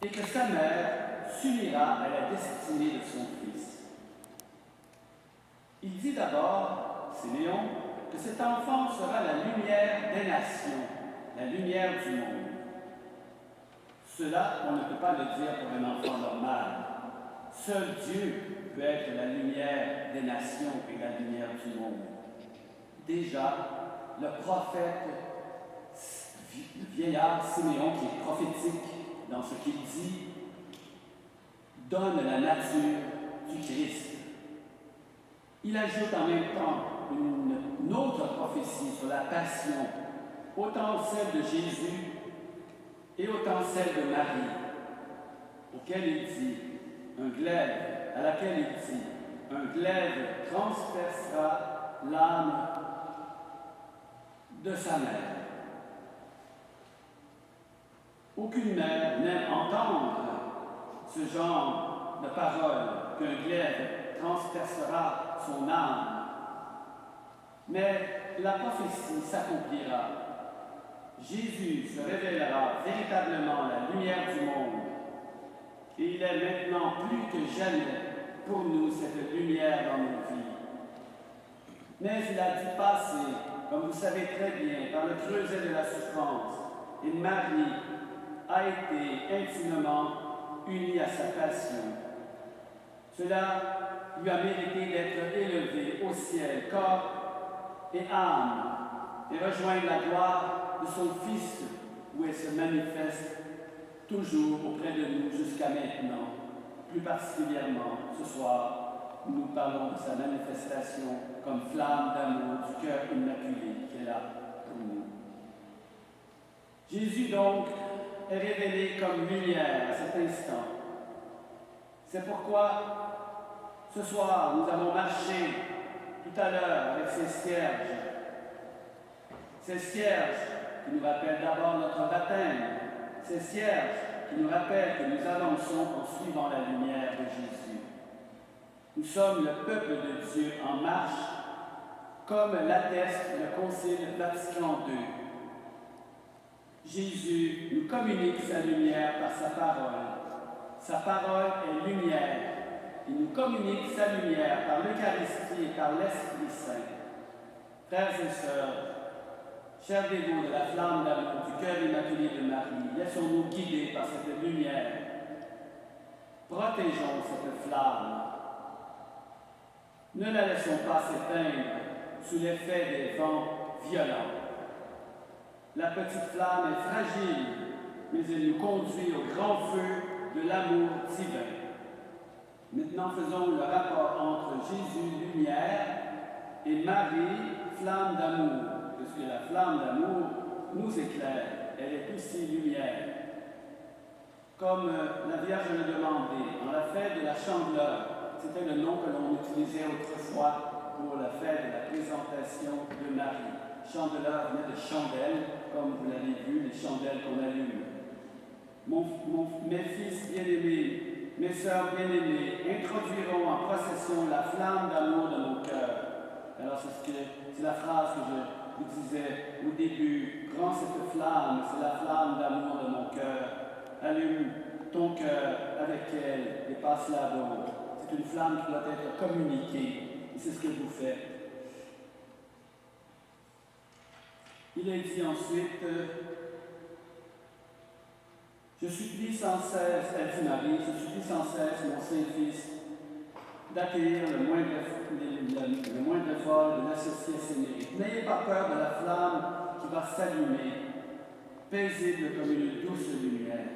et que sa mère s'unira à la destinée de son fils. Il dit d'abord, Siméon, que cet enfant sera la lumière des nations, la lumière du monde. Cela, on ne peut pas le dire pour un enfant normal. Seul Dieu peut être la lumière des nations et la lumière du monde. Déjà, le prophète, le vieillard Siméon, qui est prophétique dans ce qu'il dit, donne la nature du Christ. Il ajoute en même temps une autre prophétie sur la passion, autant celle de Jésus et autant celle de Marie, auquel il dit, à laquelle il dit, un glaive transpercera l'âme de sa mère. Aucune mère n'aime entendre ce genre de parole, qu'un glaive transpercera son âme. Mais la prophétie s'accomplira. Jésus se révélera véritablement la lumière du monde. Et il est maintenant plus que jamais pour nous cette lumière dans nos vies. Mais il a dû passer, comme vous savez très bien, par le creuset de la souffrance. Et Marie a été intimement unie à sa passion. Cela lui a mérité d'être élevé au ciel, corps et âme, et rejoindre la gloire de son Fils, où elle se manifeste toujours auprès de nous jusqu'à maintenant. Plus particulièrement, ce soir, nous parlons de sa manifestation comme flamme d'amour du cœur immaculé qui est là pour nous. Jésus, donc, est révélé comme lumière à cet instant. C'est pourquoi, ce soir, nous avons marché tout à l'heure avec ces cierges. Ces cierges qui nous rappellent d'abord notre baptême. Ces cierges qui nous rappellent que nous avançons en suivant la lumière de Jésus. Nous sommes le peuple de Dieu en marche, comme l'atteste le Concile Vatican II. Jésus nous communique sa lumière par sa parole. Sa parole est lumière. Il nous communique sa lumière par l'Eucharistie et par l'Esprit Saint. Frères et sœurs, chers dévots de la flamme d'amour du cœur immaculé de Marie, laissons-nous guider par cette lumière. Protégeons cette flamme. Ne la laissons pas s'éteindre sous l'effet des vents violents. La petite flamme est fragile, mais elle nous conduit au grand feu de l'amour divin. Maintenant, faisons le rapport entre Jésus, lumière, et Marie, flamme d'amour, puisque la flamme d'amour nous éclaire, elle est aussi lumière. Comme la Vierge le demandait, dans la fête de la Chandeleur, c'était le nom que l'on utilisait autrefois pour la fête de la présentation de Marie. Chandeleur venait de chandelle, comme vous l'avez vu, les chandelles qu'on allume. Mes fils bien-aimés, mes sœurs bien-aimées, introduiront en procession la flamme d'amour de nos cœurs. Alors c'est la phrase que je vous disais au début. Prends cette flamme, c'est la flamme d'amour de mon cœur. Allume ton cœur avec elle et passe-la à d'autres. C'est une flamme qui doit être communiquée. Et c'est ce que vous faites. Il est dit ensuite, je supplie sans cesse, elle dit Marie, je supplie sans cesse mon Saint-Fils d'accueillir le moindre effort de l'associer à ses mérites. N'ayez pas peur de la flamme qui va s'allumer, paisible comme une douce lumière.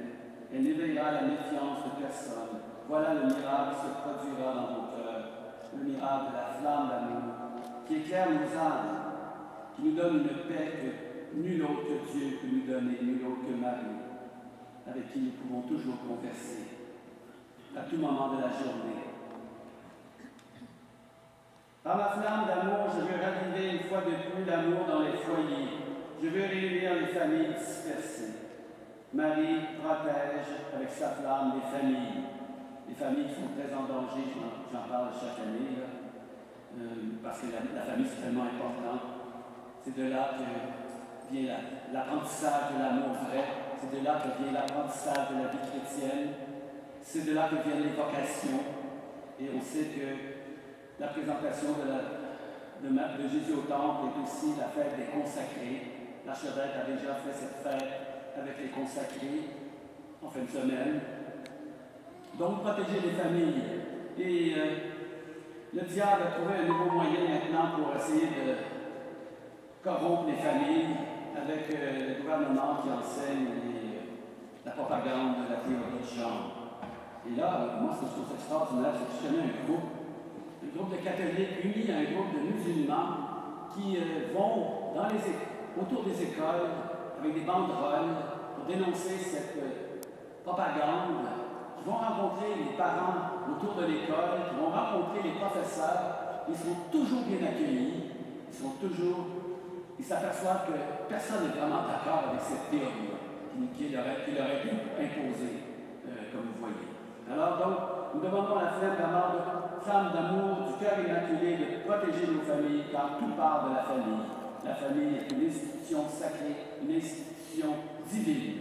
Elle n'éveillera la méfiance de personne. Voilà le miracle qui se produira dans vos cœurs, le miracle de la flamme d'amour, qui éclaire nos âmes, qui nous donne une paix que nul autre que Dieu peut nous donner, nul autre que Marie, avec qui nous pouvons toujours converser à tout moment de la journée. Par ma flamme d'amour, je veux raviver une fois de plus l'amour dans les foyers. Je veux réunir les familles dispersées. Marie protège avec sa flamme les familles qui sont très en danger, j'en parle chaque année, parce que la famille c'est tellement important. C'est de là que vient l'apprentissage de l'amour vrai, c'est de là que vient l'apprentissage de la vie chrétienne, c'est de là que viennent les vocations. Et on sait que la présentation de Jésus au temple est aussi la fête des consacrés. L'archevêque a déjà fait cette fête avec les consacrés en fin de semaine. Donc, protéger les familles. Et le diable a trouvé un nouveau moyen maintenant pour essayer de corrompre les familles avec le gouvernement qui enseigne la propagande de la théorie de genre. Et là, moi, ce que je trouve extraordinaire, c'est que je connais un groupe de catholiques unis à un groupe de musulmans qui vont autour des écoles avec des banderoles pour dénoncer cette propagande, qui vont rencontrer les parents autour de l'école, qui vont rencontrer les professeurs. Ils sont toujours bien accueillis, ils s'aperçoivent que personne n'est vraiment d'accord avec cette théorie qui leur a été imposée, comme vous voyez. Alors donc, nous demandons à la flamme d'amour du cœur immaculé de protéger nos familles, car tout part de la famille. La famille est une institution sacrée, une institution divine.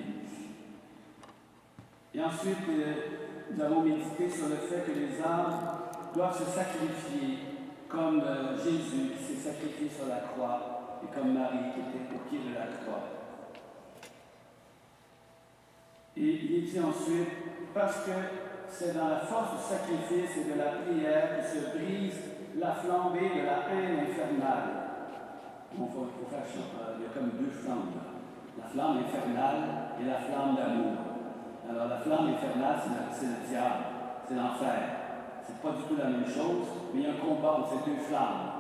Et ensuite, nous avons médité sur le fait que les âmes doivent se sacrifier comme Jésus s'est sacrifié sur la croix et comme Marie qui était au pied de la croix. Et il est dit ensuite, parce que c'est dans la force du sacrifice et de la prière que se brise la flambée de la haine infernale. Il faut faire ça. Il y a comme deux flammes. La flamme infernale et la flamme d'amour. Alors la flamme infernale, c'est le diable, c'est l'enfer. C'est pas du tout la même chose, mais il y a un combat entre ces deux flammes.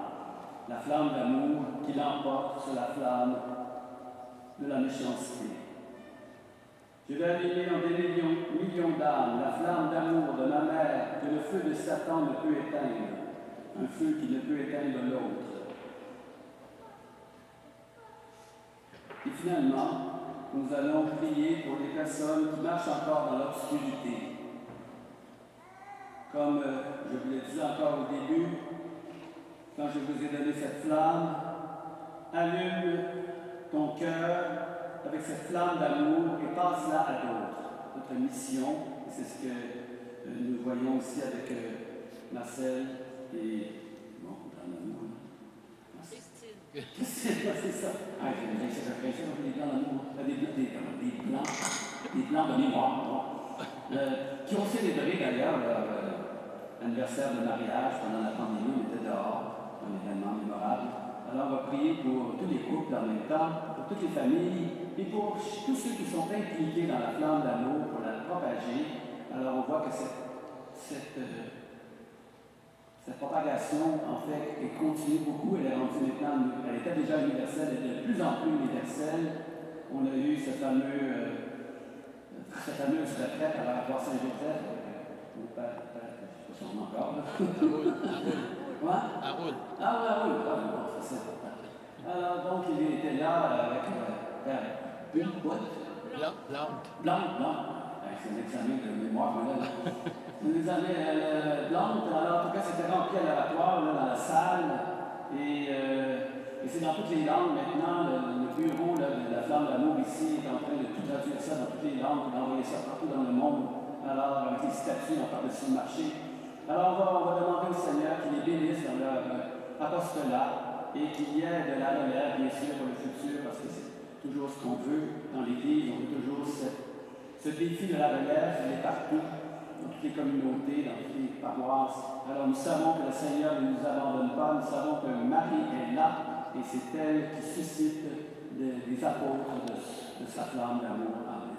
La flamme d'amour qui l'emporte sur la flamme de la méchanceté. Je vais allumer en des millions d'âmes la flamme d'amour de ma mère que le feu de Satan ne peut éteindre, un feu qui ne peut éteindre l'autre. Et finalement, nous allons prier pour les personnes qui marchent encore dans l'obscurité. Comme je vous l'ai dit encore au début, quand je vous ai donné cette flamme, allume ton cœur avec cette flamme d'amour et passe-la à d'autres. Notre mission, c'est ce que nous voyons aussi avec Marcel et dans l'amour. Christine, c'est ça. Ah, j'ai réfléchi avec des blancs d'amour, des blancs de mémoire, qui ont célébré d'ailleurs leur anniversaire de mariage pendant la pandémie. On était dehors, un événement mémorable. Alors on va prier pour tous les couples en même temps, pour toutes les familles et pour tous ceux qui sont impliqués dans la flamme d'amour pour la propager. Alors on voit que cette propagation, en fait, elle continue beaucoup. Elle est rendue maintenant, elle était déjà universelle, elle est de plus en plus universelle. On a eu cette fameuse retraite à la Croix Saint-Joseph. Mon père, je ne sais pas si on en encore. Quoi? Harold. Ah oui, c'est ça. Alors, donc, il était là avec une boîte. Blanc. C'est un examen de mémoire, là. Un examen blanc. Alors, en tout cas, c'était rempli à l'oratoire, dans la salle. Et c'est dans toutes les langues maintenant. Le bureau là, de la flamme d'amour ici est en train de tout traduire ça dans toutes les langues, d'envoyer ça partout dans le monde. Alors, avec les statues, on parle de ce marché. Alors, on va demander au Seigneur qu'il les bénisse dans leur apostolat et qu'il y ait de la relève, bien sûr, pour le futur, parce que c'est toujours ce qu'on veut dans l'Église. On veut toujours ce défi de la relève, il est partout, dans toutes les communautés, dans toutes les paroisses. Alors, nous savons que le Seigneur ne nous abandonne pas, nous savons que Marie est là et c'est elle qui suscite des apôtres de sa flamme d'amour. Amen.